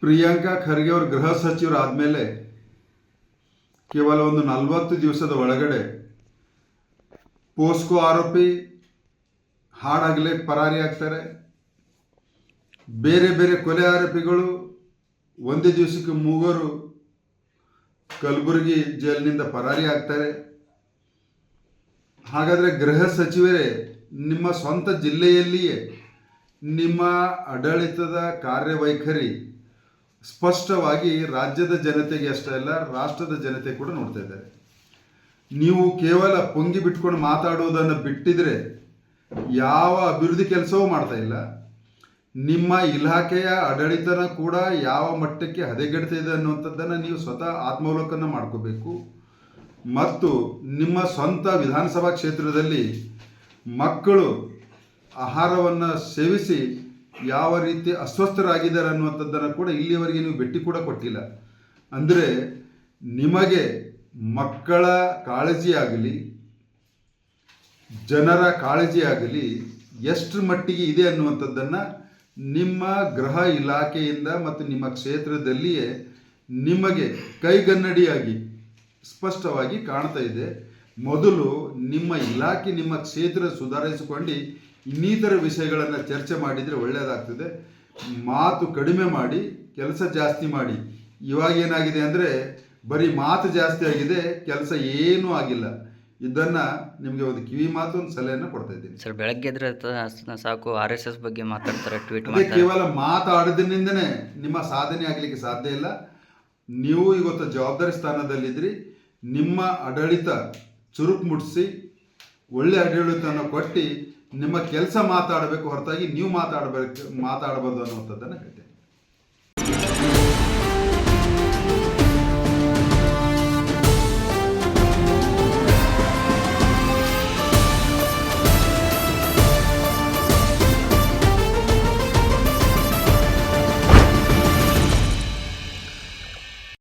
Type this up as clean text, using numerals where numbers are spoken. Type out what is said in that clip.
ಪ್ರಿಯಾಂಕಾ ಖರ್ಗೆ ಅವರು ಗೃಹ ಸಚಿವರಾದಮೇಲೆ ಕೇವಲ ಒಂದು 40 ದಿವಸದ ಒಳಗಡೆ ಪೋಸ್ಕೋ ಆರೋಪಿ ಹಾಡಾಗಲೇ ಪರಾರಿ ಆಗ್ತಾರೆ. ಬೇರೆ ಬೇರೆ ಕೊಲೆ ಆರೋಪಿಗಳು ಒಂದೇ ದಿವಸಕ್ಕೆ ಮೂವರು ಕಲಬುರಗಿ ಜೈಲಿನಿಂದ ಪರಾರಿ ಆಗ್ತಾರೆ. ಹಾಗಾದರೆ ಗೃಹ ಸಚಿವರೇ ನಿಮ್ಮ ಸ್ವಂತ ಜಿಲ್ಲೆಯಲ್ಲಿಯೇ ನಿಮ್ಮ ಆಡಳಿತದ ಕಾರ್ಯವೈಖರಿ ಸ್ಪಷ್ಟವಾಗಿ ರಾಜ್ಯದ ಜನತೆಗೆ ಅಷ್ಟೇ ಅಲ್ಲ, ರಾಷ್ಟ್ರದ ಜನತೆ ಕೂಡ ನೋಡ್ತಾ ಇದ್ದಾರೆ. ನೀವು ಕೇವಲ ಪೊಂಗಿ ಬಿಟ್ಕೊಂಡು ಮಾತಾಡುವುದನ್ನು ಬಿಟ್ಟಿದ್ರೆ ಯಾವ ಅಭಿವೃದ್ಧಿ ಕೆಲಸವೂ ಮಾಡ್ತಾ ಇಲ್ಲ. ನಿಮ್ಮ ಇಲಾಖೆಯ ಆಡಳಿತನ ಕೂಡ ಯಾವ ಮಟ್ಟಕ್ಕೆ ಹದಗೆಡ್ತಾ ಇದೆ ಅನ್ನುವಂಥದ್ದನ್ನು ನೀವು ಸ್ವತಃ ಆತ್ಮಾವಲೋಕನ ಮಾಡ್ಕೋಬೇಕು. ಮತ್ತು ನಿಮ್ಮ ಸ್ವಂತ ವಿಧಾನಸಭಾ ಕ್ಷೇತ್ರದಲ್ಲಿ ಮಕ್ಕಳು ಆಹಾರವನ್ನು ಸೇವಿಸಿ ಯಾವ ರೀತಿ ಅಸ್ವಸ್ಥರಾಗಿದ್ದಾರೆ ಅನ್ನುವಂಥದ್ದನ್ನು ಕೂಡ ಇಲ್ಲಿಯವರೆಗೆ ನೀವು ಭೇಟಿ ಕೂಡ ಕೊಟ್ಟಿಲ್ಲ. ಅಂದರೆ ನಿಮಗೆ ಮಕ್ಕಳ ಕಾಳಜಿ ಆಗಲಿ, ಜನರ ಕಾಳಜಿ ಆಗಲಿ ಎಷ್ಟು ಮಟ್ಟಿಗೆ ಇದೆ ಅನ್ನುವಂಥದ್ದನ್ನು ನಿಮ್ಮ ಗೃಹ ಇಲಾಖೆಯಿಂದ ಮತ್ತು ನಿಮ್ಮ ಕ್ಷೇತ್ರದಲ್ಲಿಯೇ ನಿಮಗೆ ಕೈಗನ್ನಡಿಯಾಗಿ ಸ್ಪಷ್ಟವಾಗಿ ಕಾಣ್ತಾ ಇದೆ. ಮೊದಲು ನಿಮ್ಮ ಇಲಾಖೆ, ನಿಮ್ಮ ಕ್ಷೇತ್ರ ಸುಧಾರಿಸಿಕೊಂಡು ಇನ್ನಿತರ ವಿಷಯಗಳನ್ನು ಚರ್ಚೆ ಮಾಡಿದರೆ ಒಳ್ಳೆಯದಾಗ್ತದೆ. ಮಾತು ಕಡಿಮೆ ಮಾಡಿ ಕೆಲಸ ಜಾಸ್ತಿ ಮಾಡಿ. ಇವಾಗ ಏನಾಗಿದೆ ಅಂದರೆ ಬರೀ ಮಾತು ಜಾಸ್ತಿ ಆಗಿದೆ, ಕೆಲಸ ಏನೂ ಆಗಿಲ್ಲ. ಇದನ್ನು ನಿಮಗೆ ಒಂದು ಕಿವಿ ಮಾತು, ಒಂದು ಸಲಹೆಯನ್ನು ಕೊಡ್ತಾ ಇದ್ದೀನಿ ಸರ್. ಬೆಳಗ್ಗೆ ಎದ್ರೆ ಸಾಕು RSS ಬಗ್ಗೆ ಮಾತಾಡ್ತಾರೆ, ಟ್ವೀಟ್ ಮಾಡ್ತಾರೆ. ಕೇವಲ ಮಾತಾಡೋದ್ರಿಂದನೇ ನಿಮ್ಮ ಸಾಧನೆ ಆಗಲಿಕ್ಕೆ ಸಾಧ್ಯ ಇಲ್ಲ. ನೀವು ಇವತ್ತು ಜವಾಬ್ದಾರಿ ಸ್ಥಾನದಲ್ಲಿದ್ದರೆ ನಿಮ್ಮ ಆಡಳಿತ ಚುರುಕು ಮುಟ್ಟಿಸಿ ಒಳ್ಳೆ ಆಡಳಿತವನ್ನು ಕೊಟ್ಟು ನಿಮ್ಮ ಕೆಲಸ ಮಾತಾಡಬೇಕು ಹೊರತಾಗಿ ನೀವು ಮಾತಾಡಬಾರ್ದು ಅನ್ನುವಂಥದ್ದನ್ನು